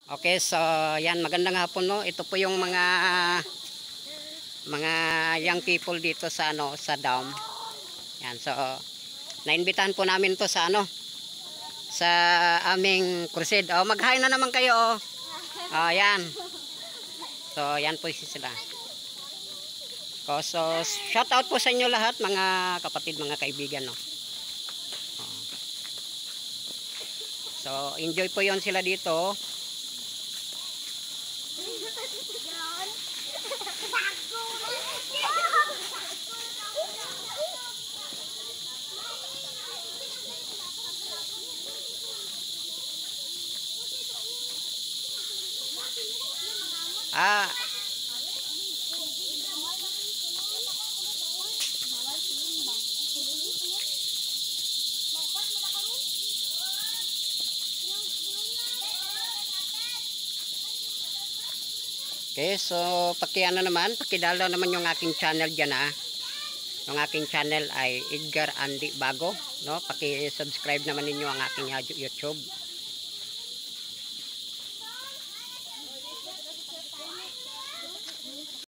Okay, so yan, magandang hapon no. Ito po yung mga young people dito sa sa dam. Yan, so naimbitahan po namin to sa sa aming crusade. Oh, mag-hi na naman kayo oh. Oh, yan. So yan po sila. So shout out po sa inyo lahat mga kapatid, mga kaibigan no. Oh. So enjoy po yon sila dito. Ah, okay, so naman, pakidalaw naman yung aking channel diyan ah. Yung aking channel ay Edgar Andy Bago, no? Paki-subscribe naman ninyo ang aking YouTube.